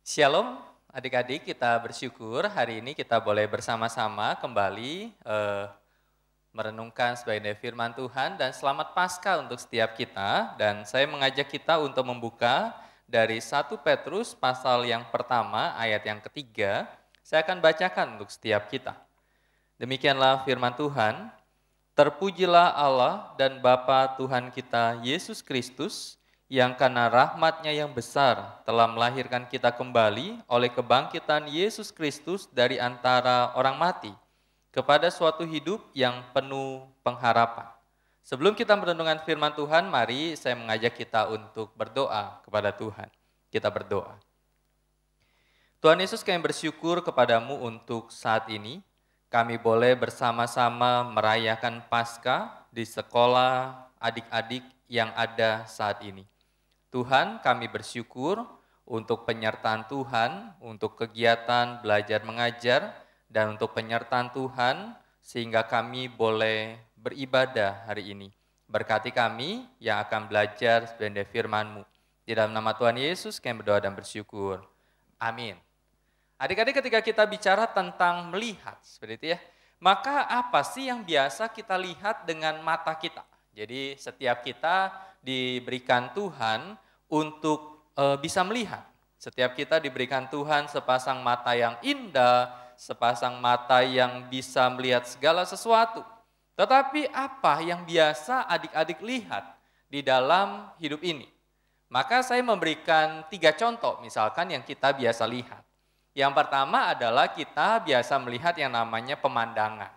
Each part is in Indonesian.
Shalom adik-adik, kita bersyukur hari ini kita boleh bersama-sama kembali merenungkan sebagai firman Tuhan dan selamat Paskah untuk setiap kita. Dan saya mengajak kita untuk membuka dari 1 Petrus pasal yang pertama ayat yang ketiga. Saya akan bacakan untuk setiap kita. Demikianlah firman Tuhan, terpujilah Allah dan Bapa Tuhan kita Yesus Kristus, yang karena rahmat-Nya yang besar telah melahirkan kita kembali oleh kebangkitan Yesus Kristus dari antara orang mati kepada suatu hidup yang penuh pengharapan. Sebelum kita merenungkan firman Tuhan, mari saya mengajak kita untuk berdoa kepada Tuhan. Kita berdoa. Tuhan Yesus, kami bersyukur kepadamu untuk saat ini. Kami boleh bersama-sama merayakan Paskah di sekolah adik-adik yang ada saat ini. Tuhan, kami bersyukur untuk penyertaan Tuhan, untuk kegiatan belajar mengajar, dan untuk penyertaan Tuhan sehingga kami boleh beribadah hari ini. Berkati kami yang akan belajar sebagai firman-Mu. Di dalam nama Tuhan Yesus kami berdoa dan bersyukur. Amin. Adik-adik, ketika kita bicara tentang melihat, seperti itu ya, maka apa sih yang biasa kita lihat dengan mata kita? Jadi setiap kita diberikan Tuhan untuk bisa melihat. Setiap kita diberikan Tuhan sepasang mata yang indah, sepasang mata yang bisa melihat segala sesuatu. Tetapi apa yang biasa adik-adik lihat di dalam hidup ini? Maka saya memberikan 3 contoh misalkan yang kita biasa lihat. Yang pertama adalah kita biasa melihat yang namanya pemandangan.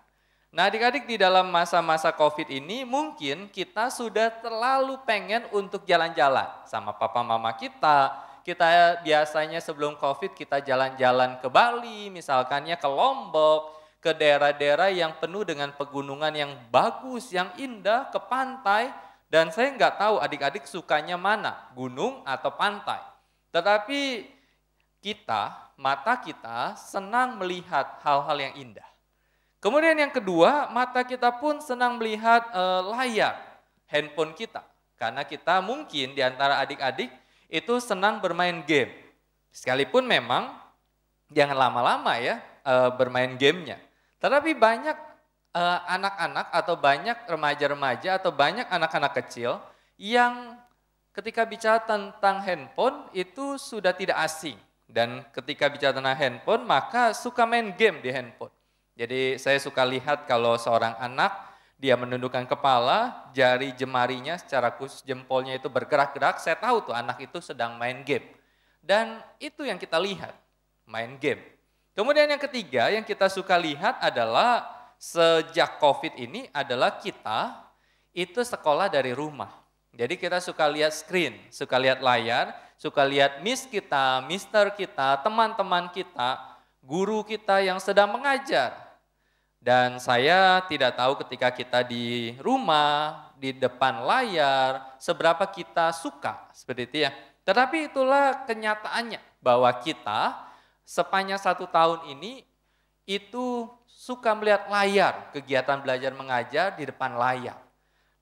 Nah adik-adik, di dalam masa-masa COVID ini mungkin kita sudah terlalu pengen untuk jalan-jalan sama papa mama kita. Kita biasanya sebelum COVID kita jalan-jalan ke Bali, misalkannya ke Lombok, ke daerah-daerah yang penuh dengan pegunungan yang bagus, yang indah, ke pantai. Dan saya nggak tahu adik-adik sukanya mana, gunung atau pantai. Tetapi kita, mata kita senang melihat hal-hal yang indah. Kemudian yang kedua, mata kita pun senang melihat layar handphone kita. Karena kita mungkin di antara adik-adik itu senang bermain game. Sekalipun memang jangan lama-lama ya bermain gamenya. Tetapi banyak anak-anak atau banyak remaja-remaja atau banyak anak-anak kecil yang ketika bicara tentang handphone itu sudah tidak asing. Dan ketika bicara tentang handphone maka suka main game di handphone. Jadi saya suka lihat kalau seorang anak dia menundukkan kepala, jari jemarinya secara khusus jempolnya itu bergerak-gerak, saya tahu tuh anak itu sedang main game. Dan itu yang kita lihat, main game. Kemudian yang ketiga yang kita suka lihat adalah sejak COVID ini adalah kita itu sekolah dari rumah. Jadi kita suka lihat screen, suka lihat layar, suka lihat miss kita, mister kita, teman-teman kita, guru kita yang sedang mengajar. Dan saya tidak tahu ketika kita di rumah, di depan layar, seberapa kita suka seperti itu ya. Tetapi itulah kenyataannya bahwa kita sepanjang 1 tahun ini itu suka melihat layar, kegiatan belajar mengajar di depan layar.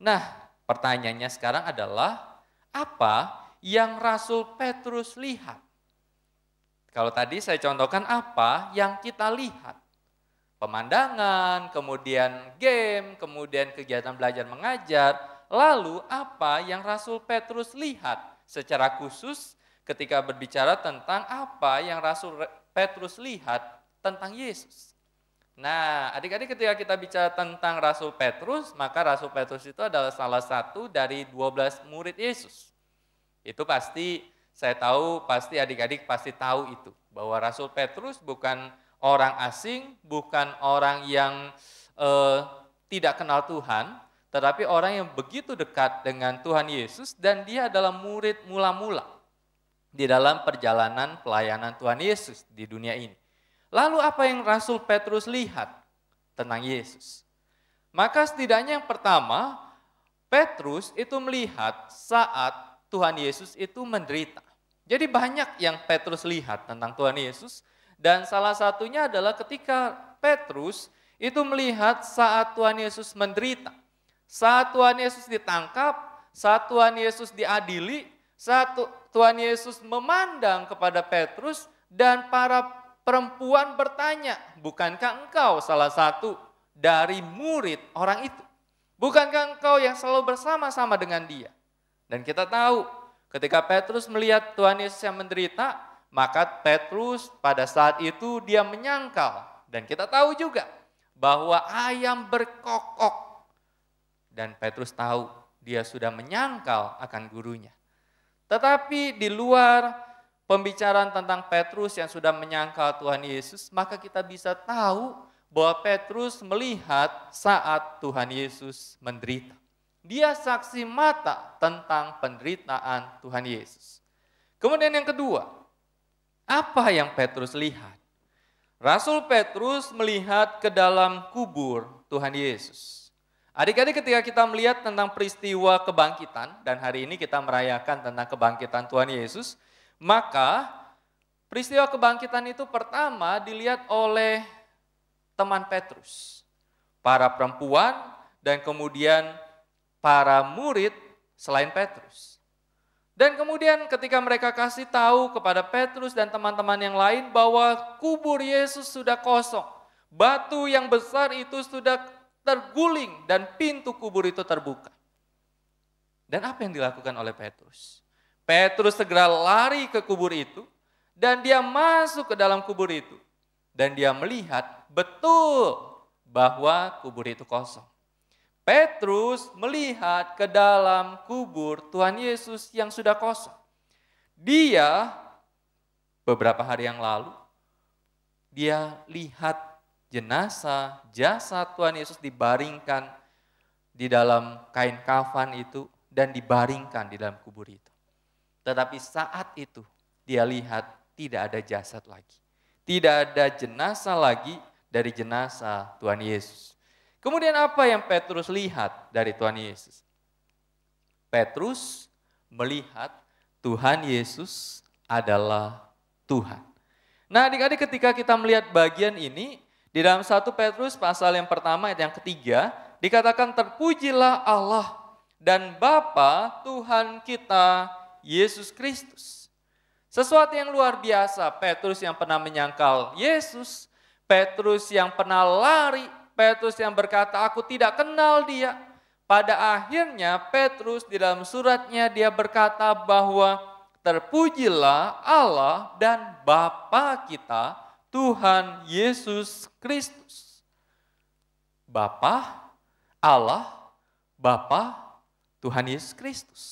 Nah, pertanyaannya sekarang adalah apa yang Rasul Petrus lihat? Kalau tadi saya contohkan apa yang kita lihat. Pemandangan, kemudian game, kemudian kegiatan belajar mengajar. Lalu apa yang Rasul Petrus lihat secara khusus ketika berbicara tentang apa yang Rasul Petrus lihat tentang Yesus. Nah adik-adik, ketika kita bicara tentang Rasul Petrus, maka Rasul Petrus itu adalah salah satu dari 12 murid Yesus. Itu pasti saya tahu, pasti adik-adik pasti tahu itu. Bahwa Rasul Petrus bukan orang asing, bukan orang yang tidak kenal Tuhan, tetapi orang yang begitu dekat dengan Tuhan Yesus dan dia adalah murid mula-mula di dalam perjalanan pelayanan Tuhan Yesus di dunia ini. Lalu apa yang Rasul Petrus lihat tentang Yesus? Maka setidaknya yang pertama, Petrus itu melihat saat Tuhan Yesus itu menderita. Jadi banyak yang Petrus lihat tentang Tuhan Yesus. Dan salah satunya adalah ketika Petrus itu melihat saat Tuhan Yesus menderita. Saat Tuhan Yesus ditangkap, saat Tuhan Yesus diadili, saat Tuhan Yesus memandang kepada Petrus Dan para perempuan bertanya, bukankah engkau salah satu dari murid orang itu? Bukankah engkau yang selalu bersama-sama dengan dia? Dan kita tahu ketika Petrus melihat Tuhan Yesus yang menderita, maka Petrus pada saat itu dia menyangkal. Dan kita tahu juga bahwa ayam berkokok. Dan Petrus tahu dia sudah menyangkal akan gurunya. Tetapi di luar pembicaraan tentang Petrus yang sudah menyangkal Tuhan Yesus, maka kita bisa tahu bahwa Petrus melihat saat Tuhan Yesus menderita. Dia saksi mata tentang penderitaan Tuhan Yesus. Kemudian yang kedua, apa yang Petrus lihat? Rasul Petrus melihat ke dalam kubur Tuhan Yesus. Adik-adik, ketika kita melihat tentang peristiwa kebangkitan, dan hari ini kita merayakan tentang kebangkitan Tuhan Yesus, maka peristiwa kebangkitan itu pertama dilihat oleh teman Petrus, para perempuan, dan kemudian para murid selain Petrus. Dan kemudian ketika mereka kasih tahu kepada Petrus dan teman-teman yang lain bahwa kubur Yesus sudah kosong, batu yang besar itu sudah terguling dan pintu kubur itu terbuka. Dan apa yang dilakukan oleh Petrus? Petrus segera lari ke kubur itu dan dia masuk ke dalam kubur itu. Dan dia melihat betul bahwa kubur itu kosong. Petrus melihat ke dalam kubur Tuhan Yesus yang sudah kosong. Dia beberapa hari yang lalu, dia lihat jenazah, jasad Tuhan Yesus dibaringkan di dalam kain kafan itu dan dibaringkan di dalam kubur itu. Tetapi saat itu dia lihat tidak ada jasad lagi. Tidak ada jenazah lagi dari jenazah Tuhan Yesus. Kemudian apa yang Petrus lihat dari Tuhan Yesus? Petrus melihat Tuhan Yesus adalah Tuhan. Nah, adik-adik, ketika kita melihat bagian ini, di dalam 1 Petrus pasal yang pertama ayat yang ketiga, dikatakan terpujilah Allah dan Bapa Tuhan kita Yesus Kristus. Sesuatu yang luar biasa, Petrus yang pernah menyangkal Yesus, Petrus yang pernah lari, Petrus yang berkata aku tidak kenal dia. Pada akhirnya Petrus di dalam suratnya dia berkata bahwa terpujilah Allah dan Bapa kita Tuhan Yesus Kristus. Bapa, Allah, Bapa, Tuhan Yesus Kristus.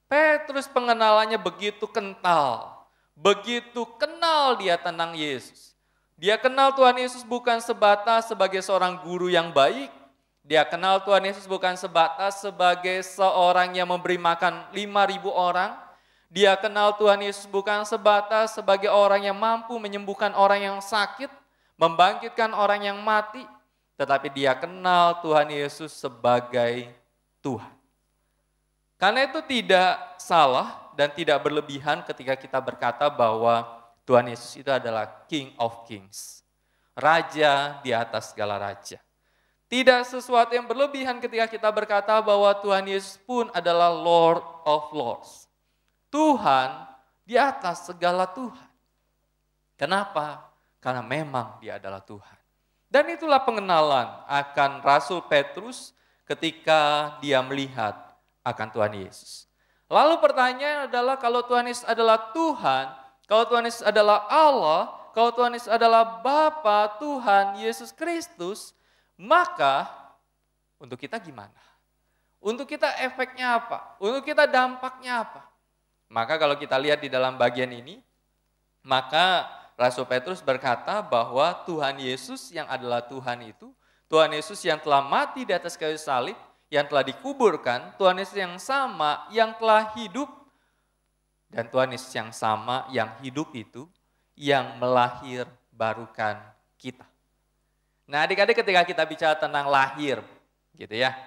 Petrus pengenalannya begitu kental, begitu kenal dia tentang Yesus. Dia kenal Tuhan Yesus bukan sebatas sebagai seorang guru yang baik. Dia kenal Tuhan Yesus bukan sebatas sebagai seorang yang memberi makan 5.000 orang. Dia kenal Tuhan Yesus bukan sebatas sebagai orang yang mampu menyembuhkan orang yang sakit, membangkitkan orang yang mati, tetapi dia kenal Tuhan Yesus sebagai Tuhan. Karena itu tidak salah dan tidak berlebihan ketika kita berkata bahwa Tuhan Yesus itu adalah King of Kings, Raja di atas segala raja. Tidak sesuatu yang berlebihan ketika kita berkata bahwa Tuhan Yesus pun adalah Lord of Lords. Tuhan di atas segala Tuhan. Kenapa? Karena memang dia adalah Tuhan. Dan itulah pengenalan akan Rasul Petrus ketika dia melihat akan Tuhan Yesus. Lalu pertanyaan adalah kalau Tuhan Yesus adalah Tuhan, kalau Tuhan Yesus adalah Allah, kalau Tuhan Yesus adalah Bapa Tuhan Yesus Kristus, maka untuk kita gimana? Untuk kita efeknya apa? Untuk kita dampaknya apa? Maka kalau kita lihat di dalam bagian ini, maka Rasul Petrus berkata bahwa Tuhan Yesus yang adalah Tuhan itu, Tuhan Yesus yang telah mati di atas kayu salib, yang telah dikuburkan, Tuhan Yesus yang sama yang telah hidup, dan Tuhan Yesus yang sama yang hidup itu, yang melahir barukan kita. Nah, adik-adik, ketika kita bicara tentang lahir, gitu ya,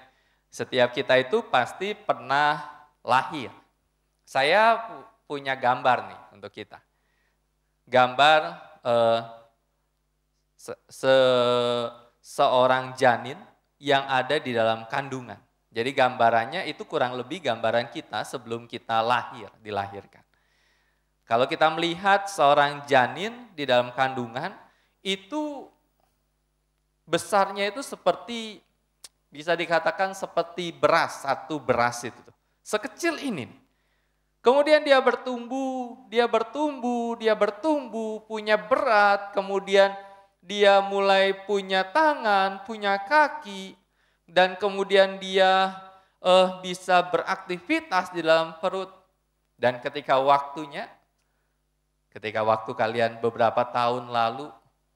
setiap kita itu pasti pernah lahir. Saya punya gambar nih untuk kita. Gambar seorang janin yang ada di dalam kandungan. Jadi gambarannya itu kurang lebih gambaran kita sebelum kita lahir, dilahirkan. Kalau kita melihat seorang janin di dalam kandungan, itu besarnya itu seperti, bisa dikatakan seperti beras, satu beras itu. Sekecil ini. Kemudian dia bertumbuh, punya berat, kemudian dia mulai punya tangan, punya kaki, dan kemudian dia bisa beraktivitas di dalam perut. Dan ketika waktu kalian beberapa tahun lalu,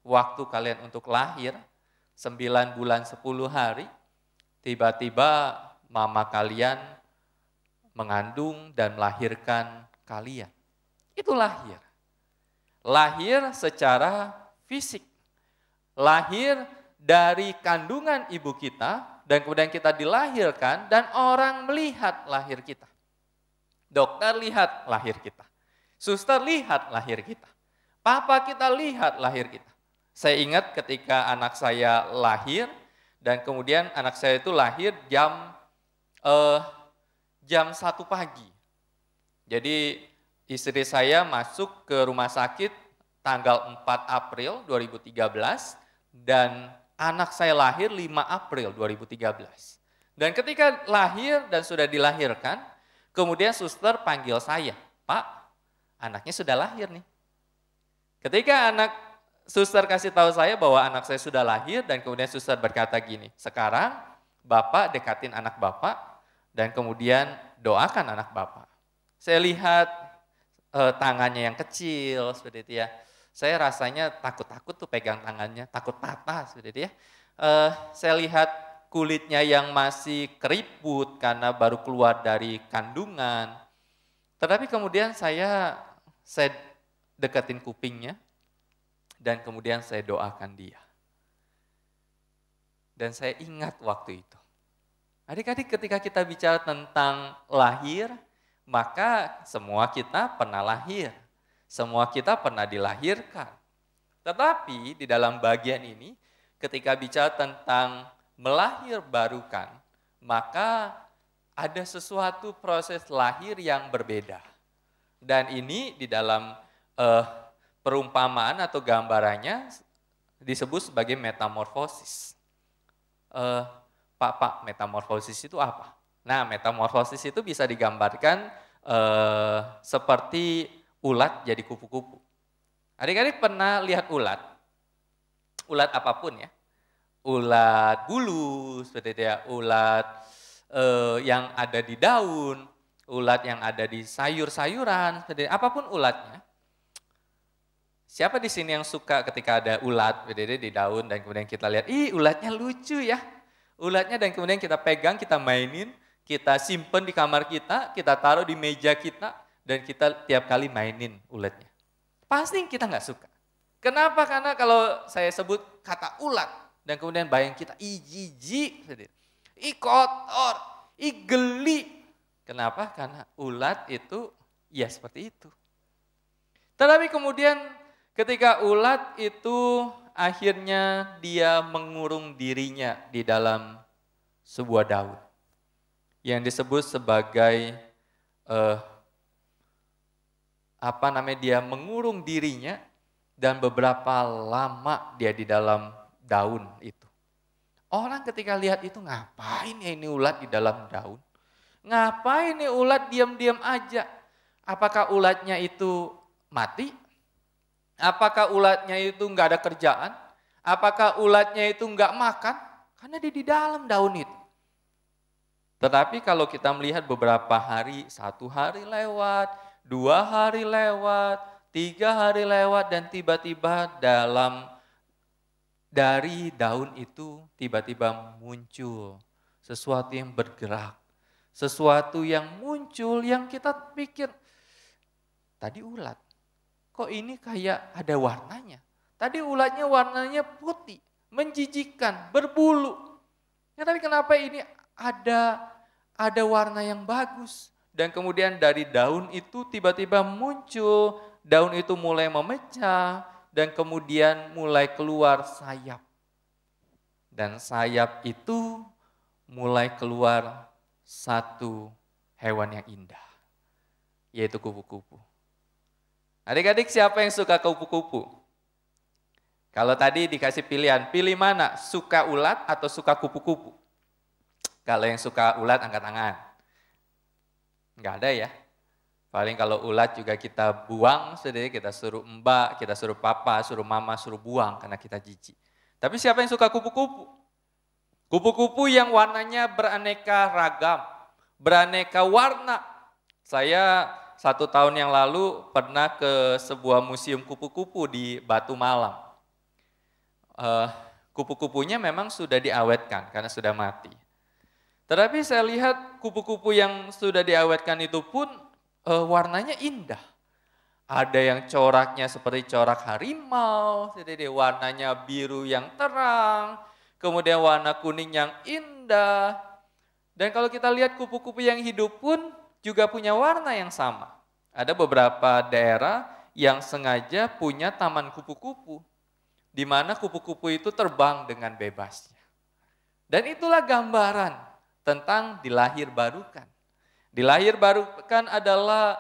waktu kalian untuk lahir, 9 bulan 10 hari, tiba-tiba mama kalian mengandung dan melahirkan kalian. Itu lahir. Lahir secara fisik. Lahir dari kandungan ibu kita, dan kemudian kita dilahirkan, dan orang melihat lahir kita. Dokter lihat lahir kita. Suster lihat lahir kita. Papa kita lihat lahir kita. Saya ingat ketika anak saya lahir, dan kemudian anak saya itu lahir jam 1 pagi. Jadi istri saya masuk ke rumah sakit tanggal 4 April 2013 dan anak saya lahir 5 April 2013. Dan ketika lahir dan sudah dilahirkan, kemudian suster panggil saya, "Pak, anaknya sudah lahir nih." Ketika suster kasih tahu saya bahwa anak saya sudah lahir, dan kemudian suster berkata gini, "Sekarang Bapak dekatin anak Bapak dan kemudian doakan anak Bapak." Saya lihat tangannya yang kecil seperti itu ya. Saya rasanya takut-takut tuh pegang tangannya, takut patah seperti itu ya. Saya lihat kulitnya yang masih keriput karena baru keluar dari kandungan. Tetapi kemudian saya deketin kupingnya, dan kemudian saya doakan dia. Dan saya ingat waktu itu. Adik-adik, ketika kita bicara tentang lahir, maka semua kita pernah lahir. Semua kita pernah dilahirkan. Tetapi di dalam bagian ini, ketika bicara tentang melahir barukan, maka ada sesuatu proses lahir yang berbeda. Dan ini di dalam perumpamaan atau gambarannya disebut sebagai metamorfosis. Pak, metamorfosis itu apa? Nah, metamorfosis itu bisa digambarkan seperti ulat jadi kupu-kupu. Adik-adik pernah lihat ulat? Ulat apapun ya. Ulat bulu, seperti itu ya. Ulat yang ada di daun, ulat yang ada di sayur-sayuran, seperti itu. Apapun ulatnya. Siapa di sini yang suka ketika ada ulat di daun dan kemudian kita lihat, ih ulatnya lucu ya. Ulatnya dan kemudian kita pegang, kita mainin, kita simpen di kamar kita taruh di meja kita, dan kita tiap kali mainin ulatnya. Pasti kita nggak suka. Kenapa? Karena kalau saya sebut kata ulat, dan kemudian bayang kita, ih jijik, ih kotor, ih geli. Kenapa? Karena ulat itu ya seperti itu. Tetapi kemudian ketika ulat itu akhirnya dia mengurung dirinya di dalam sebuah daun yang disebut sebagai dia mengurung dirinya, dan beberapa lama dia di dalam daun itu. Orang ketika lihat itu, ngapain ya ini ulat di dalam daun? Ngapain ini ulat diam-diam aja? Apakah ulatnya itu mati? Apakah ulatnya itu enggak ada kerjaan? Apakah ulatnya itu enggak makan? Karena dia di dalam daun itu. Tetapi kalau kita melihat beberapa hari, 1 hari lewat, 2 hari lewat, 3 hari lewat, dan tiba-tiba dari daun itu tiba-tiba muncul sesuatu yang bergerak. Sesuatu yang muncul yang kita pikir, tadi ulat. Kok ini kayak ada warnanya? Tadi ulatnya warnanya putih, menjijikkan, berbulu. Ya, tapi kenapa ini ada warna yang bagus? Dan kemudian dari daun itu tiba-tiba muncul, daun itu mulai memecah, dan kemudian mulai keluar sayap. Dan sayap itu mulai keluar satu hewan yang indah, yaitu kupu-kupu. Adik-adik siapa yang suka kupu-kupu? Kalau tadi dikasih pilihan, pilih mana? Suka ulat atau suka kupu-kupu? Kalau yang suka ulat angkat tangan. Enggak ada ya. Paling kalau ulat juga kita buang sendiri, kita suruh mbak, kita suruh papa, suruh mama, suruh buang karena kita jijik. Tapi siapa yang suka kupu-kupu? Kupu-kupu yang warnanya beraneka ragam, beraneka warna. Saya 1 tahun yang lalu pernah ke sebuah museum kupu-kupu di Batu Malang. Kupu-kupunya memang sudah diawetkan karena sudah mati. Tetapi saya lihat kupu-kupu yang sudah diawetkan itu pun warnanya indah. Ada yang coraknya seperti corak harimau, jadi warnanya biru yang terang, kemudian warna kuning yang indah. Dan kalau kita lihat kupu-kupu yang hidup pun juga punya warna yang sama. Ada beberapa daerah yang sengaja punya taman kupu-kupu, di mana kupu-kupu itu terbang dengan bebasnya. Dan itulah gambaran tentang dilahirbarukan. Dilahirbarukan adalah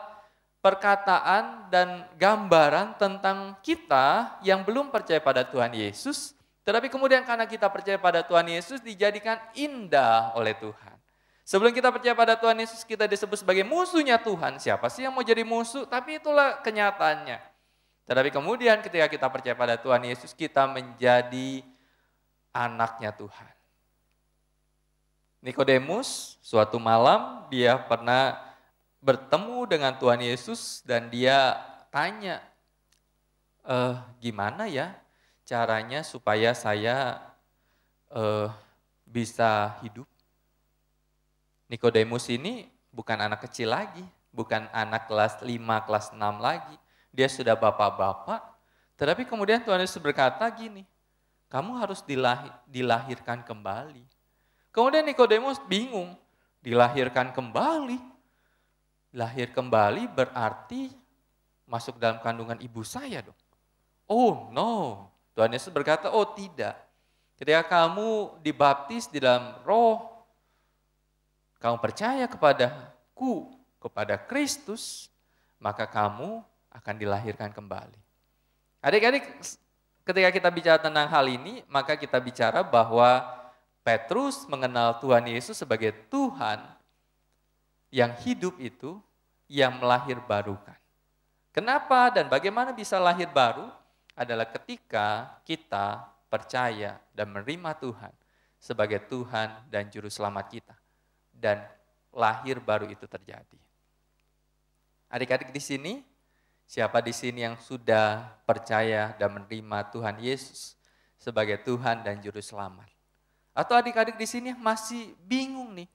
perkataan dan gambaran tentang kita yang belum percaya pada Tuhan Yesus, tetapi kemudian karena kita percaya pada Tuhan Yesus dijadikan indah oleh Tuhan. Sebelum kita percaya pada Tuhan Yesus, kita disebut sebagai musuhnya Tuhan. Siapa sih yang mau jadi musuh? Tapi itulah kenyataannya. Tetapi kemudian ketika kita percaya pada Tuhan Yesus, kita menjadi anaknya Tuhan. Nikodemus suatu malam dia pernah bertemu dengan Tuhan Yesus dan dia tanya, gimana ya caranya supaya saya bisa hidup? Nikodemus ini bukan anak kecil lagi, bukan anak kelas 5, kelas 6 lagi. Dia sudah bapak-bapak, tetapi kemudian Tuhan Yesus berkata gini, kamu harus dilahirkan kembali. Kemudian Nikodemus bingung, dilahirkan kembali. Lahir kembali berarti masuk dalam kandungan ibu saya dong. Oh no, Tuhan Yesus berkata, oh tidak. Ketika kamu dibaptis di dalam roh, kamu percaya kepadaku, kepada Kristus, maka kamu akan dilahirkan kembali. Adik-adik, ketika kita bicara tentang hal ini, maka kita bicara bahwa Petrus mengenal Tuhan Yesus sebagai Tuhan yang hidup itu, yang melahirbarukan. Kenapa dan bagaimana bisa lahir baru? Adalah ketika kita percaya dan menerima Tuhan sebagai Tuhan dan Juru Selamat kita. Dan lahir baru itu terjadi. Adik-adik di sini, siapa di sini yang sudah percaya dan menerima Tuhan Yesus sebagai Tuhan dan Juru Selamat? Atau adik-adik di sini masih bingung nih,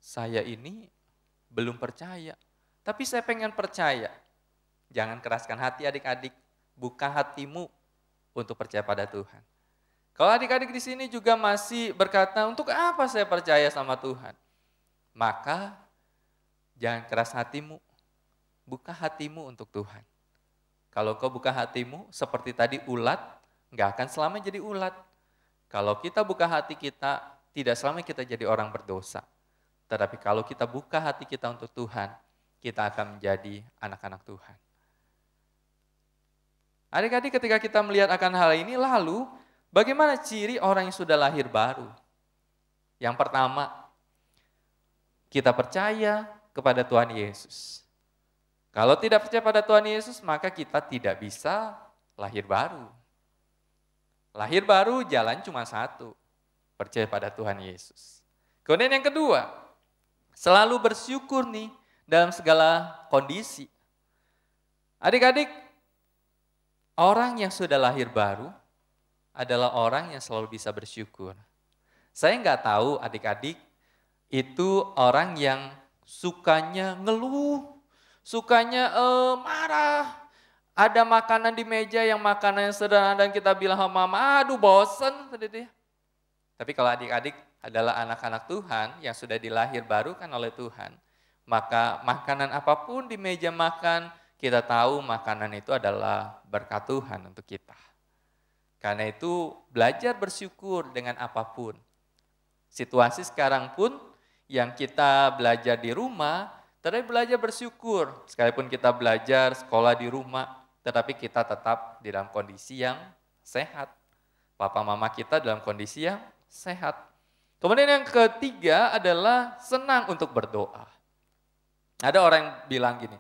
saya ini belum percaya, tapi saya pengen percaya. Jangan keraskan hati adik-adik, buka hatimu untuk percaya pada Tuhan. Kalau adik-adik di sini juga masih berkata, untuk apa saya percaya sama Tuhan? Maka jangan keras hatimu, buka hatimu untuk Tuhan. Kalau kau buka hatimu seperti tadi ulat, nggak akan selamanya jadi ulat. Kalau kita buka hati kita, tidak selamanya kita jadi orang berdosa. Tetapi kalau kita buka hati kita untuk Tuhan, kita akan menjadi anak-anak Tuhan. Adik-adik ketika kita melihat akan hal ini, lalu bagaimana ciri orang yang sudah lahir baru? Yang pertama, kita percaya kepada Tuhan Yesus. Kalau tidak percaya pada Tuhan Yesus, maka kita tidak bisa lahir baru. Lahir baru jalan cuma satu, percaya pada Tuhan Yesus. Kemudian yang kedua, selalu bersyukur nih dalam segala kondisi. Adik-adik, orang yang sudah lahir baru adalah orang yang selalu bisa bersyukur. Saya nggak tahu adik-adik, itu orang yang sukanya ngeluh, sukanya marah. Ada makanan di meja yang makanan yang sederhana dan kita bilang sama mama, aduh bosen. Tapi kalau adik-adik adalah anak-anak Tuhan yang sudah dilahir baru kan oleh Tuhan, maka makanan apapun di meja makan, kita tahu makanan itu adalah berkat Tuhan untuk kita. Karena itu belajar bersyukur dengan apapun. Situasi sekarang pun yang kita belajar di rumah, Tetapi belajar bersyukur, sekalipun kita belajar sekolah di rumah, tetapi kita tetap di dalam kondisi yang sehat. Papa mama kita dalam kondisi yang sehat. Kemudian yang ketiga adalah senang untuk berdoa. Ada orang yang bilang gini,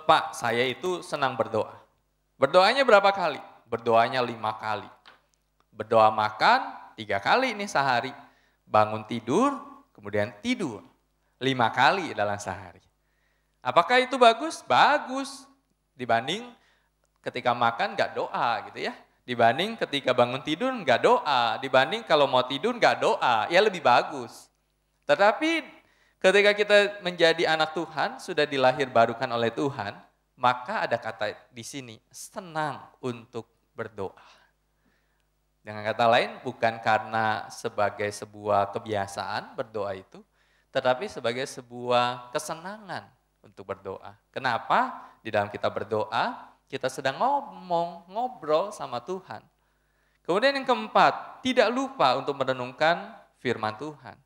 Pak, saya itu senang berdoa. Berdoanya berapa kali? Berdoanya 5 kali. Berdoa makan 3 kali nih sehari. Bangun tidur, kemudian tidur 5 kali dalam sehari. Apakah itu bagus? Bagus. Dibanding ketika makan nggak doa gitu ya. Dibanding ketika bangun tidur nggak doa. Dibanding kalau mau tidur nggak doa. Ya lebih bagus. Tetapi ketika kita menjadi anak Tuhan, sudah dilahir barukan oleh Tuhan, maka ada kata di sini, senang untuk berdoa. Dengan kata lain, bukan karena sebagai sebuah kebiasaan berdoa itu, tetapi sebagai sebuah kesenangan untuk berdoa. Kenapa? Di dalam kita berdoa, kita sedang ngobrol sama Tuhan. Kemudian yang keempat, tidak lupa untuk merenungkan firman Tuhan.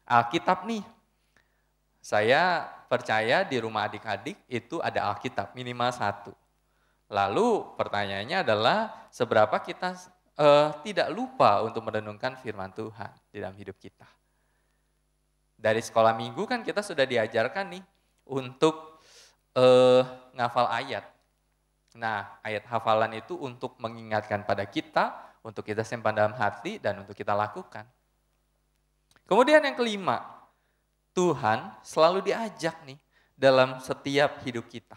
Alkitab nih, saya percaya di rumah adik-adik itu ada Alkitab, minimal 1. Lalu pertanyaannya adalah seberapa kita tidak lupa untuk merenungkan firman Tuhan di dalam hidup kita. Dari sekolah minggu kan kita sudah diajarkan nih untuk ngafal ayat. Nah, ayat hafalan itu untuk mengingatkan pada kita, untuk kita simpan dalam hati dan untuk kita lakukan. Kemudian yang kelima, Tuhan selalu diajak nih dalam setiap hidup kita.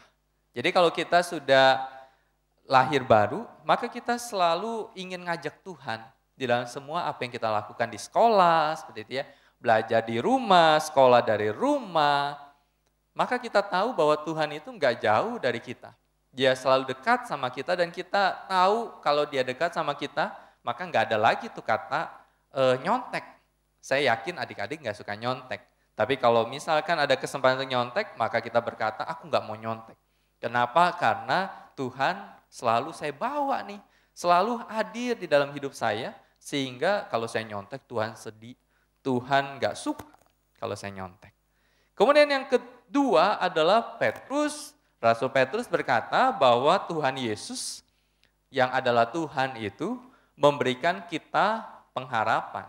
Jadi kalau kita sudah lahir baru, maka kita selalu ingin ngajak Tuhan di dalam semua apa yang kita lakukan di sekolah, seperti itu ya, belajar di rumah, sekolah dari rumah. Maka kita tahu bahwa Tuhan itu nggak jauh dari kita. Dia selalu dekat sama kita dan kita tahu kalau dia dekat sama kita, maka nggak ada lagi tuh kata nyontek. Saya yakin adik-adik nggak suka nyontek. Tapi kalau misalkan ada kesempatan untuk nyontek, maka kita berkata, aku nggak mau nyontek. Kenapa? Karena Tuhan selalu saya bawa nih, selalu hadir di dalam hidup saya, sehingga kalau saya nyontek Tuhan sedih, Tuhan nggak suka kalau saya nyontek. Kemudian yang kedua adalah Petrus, Rasul Petrus berkata bahwa Tuhan Yesus yang adalah Tuhan itu memberikan kita pengharapan.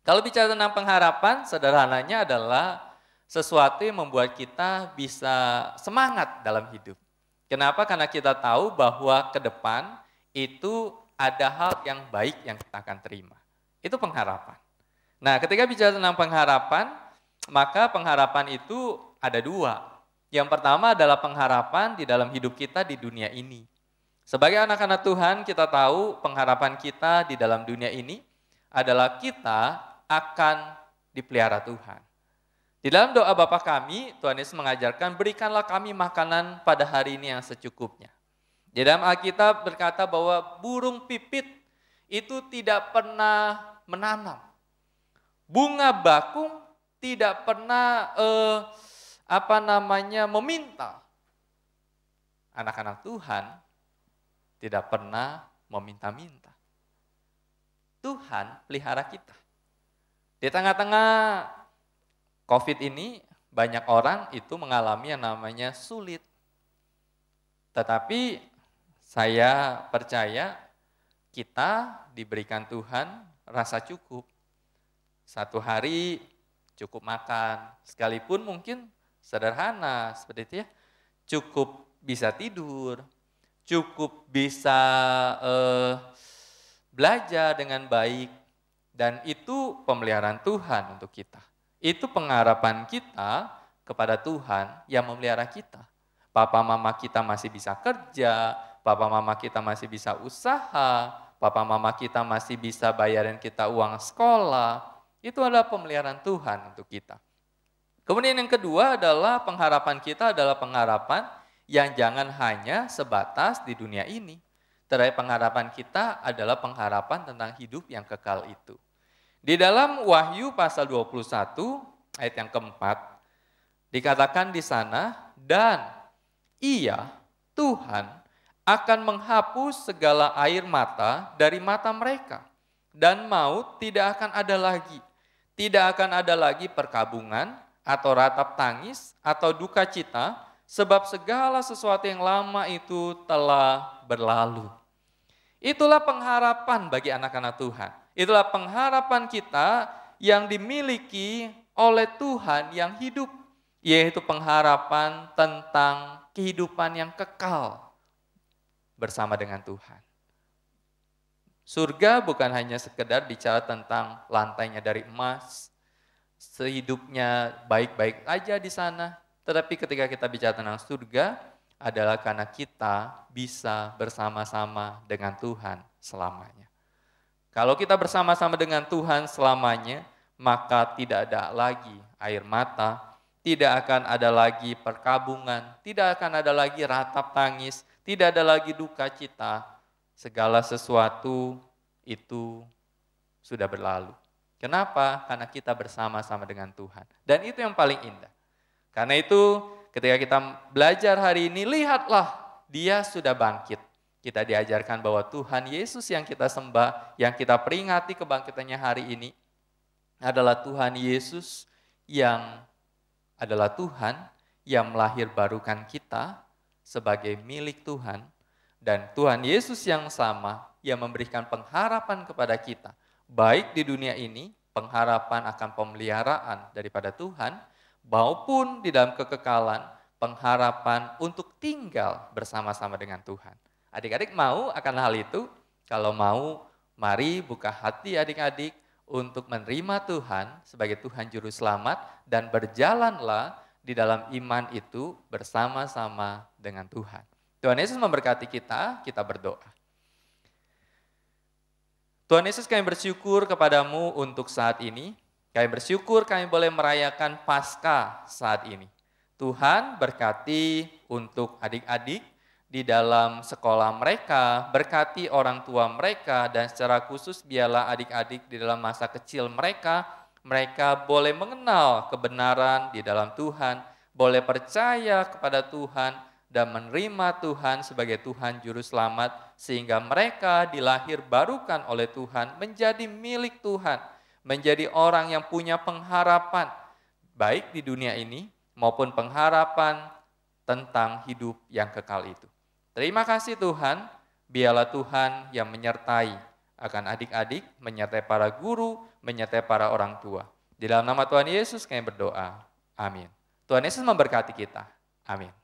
Kalau bicara tentang pengharapan, sederhananya adalah sesuatu yang membuat kita bisa semangat dalam hidup. Kenapa? Karena kita tahu bahwa ke depan itu ada hal yang baik yang kita akan terima. Itu pengharapan. Nah, ketika bicara tentang pengharapan, maka pengharapan itu ada 2. Yang pertama adalah pengharapan di dalam hidup kita di dunia ini. Sebagai anak-anak Tuhan, kita tahu pengharapan kita di dalam dunia ini adalah kita akan dipelihara Tuhan. Di dalam doa Bapa kami, Tuhan Yesus mengajarkan, berikanlah kami makanan pada hari ini yang secukupnya. Di dalam Alkitab berkata bahwa burung pipit itu tidak pernah menanam. Bunga bakung tidak pernah meminta. Anak-anak Tuhan tidak pernah meminta-minta. Tuhan pelihara kita. Di tengah-tengah COVID ini, banyak orang itu mengalami yang namanya sulit. Tetapi saya percaya kita diberikan Tuhan rasa cukup. 1 hari cukup makan, sekalipun mungkin sederhana seperti itu ya. Cukup bisa tidur, cukup bisa belajar dengan baik. Dan itu pemeliharaan Tuhan untuk kita. Itu pengharapan kita kepada Tuhan yang memelihara kita. Papa mama kita masih bisa kerja, papa mama kita masih bisa usaha, papa mama kita masih bisa bayarin kita uang sekolah. Itu adalah pemeliharaan Tuhan untuk kita. Kemudian yang kedua adalah pengharapan kita adalah pengharapan yang jangan hanya sebatas di dunia ini. Tetapi pengharapan kita adalah pengharapan tentang hidup yang kekal itu. Di dalam Wahyu pasal 21 ayat yang keempat, dikatakan di sana, dan Ia, Tuhan, akan menghapus segala air mata dari mata mereka, dan maut tidak akan ada lagi. Tidak akan ada lagi perkabungan, atau ratap tangis atau duka cita, sebab segala sesuatu yang lama itu telah berlalu. Itulah pengharapan bagi anak-anak Tuhan. Itulah pengharapan kita yang dimiliki oleh Tuhan yang hidup, yaitu pengharapan tentang kehidupan yang kekal bersama dengan Tuhan. Surga bukan hanya sekedar bicara tentang lantainya dari emas, sehidupnya baik-baik aja di sana, tetapi ketika kita bicara tentang surga, adalah karena kita bisa bersama-sama dengan Tuhan selamanya. Kalau kita bersama-sama dengan Tuhan selamanya, maka tidak ada lagi air mata, tidak akan ada lagi perkabungan, tidak akan ada lagi ratap tangis, tidak ada lagi duka cita. Segala sesuatu itu sudah berlalu. Kenapa? Karena kita bersama-sama dengan Tuhan. Dan itu yang paling indah. Karena itu ketika kita belajar hari ini, lihatlah Dia sudah bangkit. Kita diajarkan bahwa Tuhan Yesus yang kita sembah, yang kita peringati kebangkitannya hari ini, adalah Tuhan Yesus yang adalah Tuhan yang melahirbarukan kita sebagai milik Tuhan. Dan Tuhan Yesus yang sama yang memberikan pengharapan kepada kita, baik di dunia ini, pengharapan akan pemeliharaan daripada Tuhan, maupun di dalam kekekalan, pengharapan untuk tinggal bersama-sama dengan Tuhan. Adik-adik mau akan hal itu? Kalau mau, mari buka hati adik-adik untuk menerima Tuhan sebagai Tuhan Juru Selamat dan berjalanlah di dalam iman itu bersama-sama dengan Tuhan. Tuhan Yesus memberkati kita berdoa. Tuhan Yesus, kami bersyukur kepadamu untuk saat ini. Kami bersyukur kami boleh merayakan Paskah saat ini. Tuhan berkati untuk adik-adik di dalam sekolah mereka, berkati orang tua mereka, dan secara khusus biarlah adik-adik di dalam masa kecil mereka boleh mengenal kebenaran di dalam Tuhan, boleh percaya kepada Tuhan, dan menerima Tuhan sebagai Tuhan Juru Selamat, sehingga mereka dilahirbarukan oleh Tuhan menjadi milik Tuhan, menjadi orang yang punya pengharapan, baik di dunia ini maupun pengharapan tentang hidup yang kekal itu. Terima kasih Tuhan, biarlah Tuhan yang menyertai akan adik-adik, menyertai para guru, menyertai para orang tua. Di dalam nama Tuhan Yesus kami berdoa. Amin. Tuhan Yesus memberkati kita. Amin.